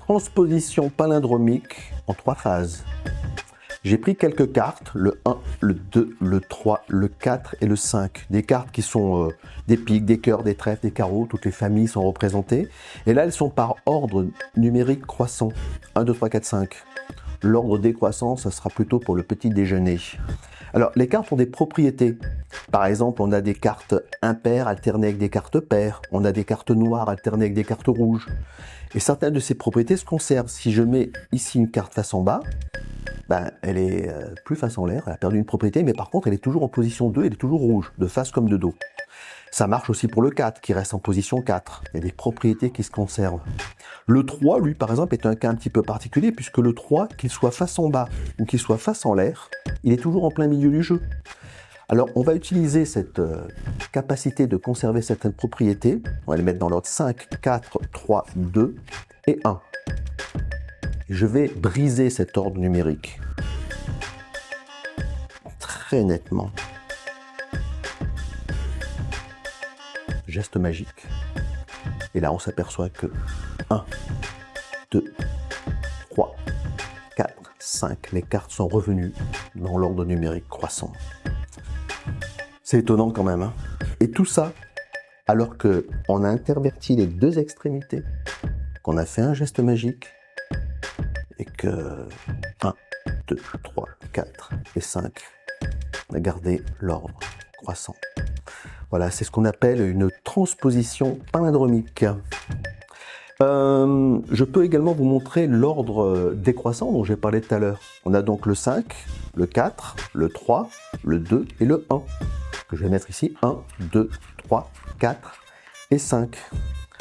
transposition palindromique en 3 phases. J'ai pris quelques cartes, le 1, le 2, le 3, le 4 et le 5. Des cartes qui sont des piques, des cœurs, des trèfles, des carreaux, toutes les familles sont représentées. Et là, elles sont par ordre numérique croissant. 1, 2, 3, 4, 5. L'ordre décroissant, ça sera plutôt pour le petit déjeuner. Alors, les cartes ont des propriétés. Par exemple, on a des cartes impaires alternées avec des cartes paires. On a des cartes noires alternées avec des cartes rouges. Et certaines de ces propriétés se conservent. Si je mets ici une carte face en bas, ben, elle est plus face en l'air, elle a perdu une propriété, mais par contre, elle est toujours en position 2, elle est toujours rouge, de face comme de dos. Ça marche aussi pour le 4, qui reste en position 4. Il y a des propriétés qui se conservent. Le 3, lui, par exemple, est un cas un petit peu particulier, puisque le 3, qu'il soit face en bas ou qu'il soit face en l'air, il est toujours en plein milieu du jeu. Alors, on va utiliser cette capacité de conserver certaines propriétés. On va les mettre dans l'ordre 5, 4, 3, 2 et 1. Je vais briser cet ordre numérique très nettement. Geste magique. Et là, on s'aperçoit que 1, 2, 3, 4, 5, les cartes sont revenues dans l'ordre numérique croissant. C'est étonnant quand même, hein? Et tout ça, alors qu'on a interverti les deux extrémités, qu'on a fait un geste magique, et que 1, 2, 3, 4 et 5, on a gardé l'ordre croissant. Voilà, c'est ce qu'on appelle une transposition palindromique. Je peux également vous montrer l'ordre décroissant dont j'ai parlé tout à l'heure. On a donc le 5, le 4, le 3, le 2 et le 1, que je vais mettre ici. 1, 2, 3, 4 et 5.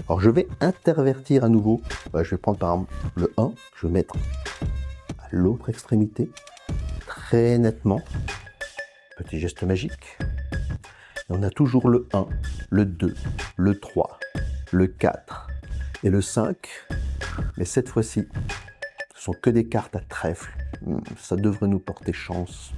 Alors je vais intervertir à nouveau. Je vais prendre par exemple le 1, je vais mettre à l'autre extrémité, très nettement. Petit geste magique. Et on a toujours le 1, le 2, le 3, le 4 et le 5. Mais cette fois-ci, ce sont que des cartes à trèfle. Ça devrait nous porter chance.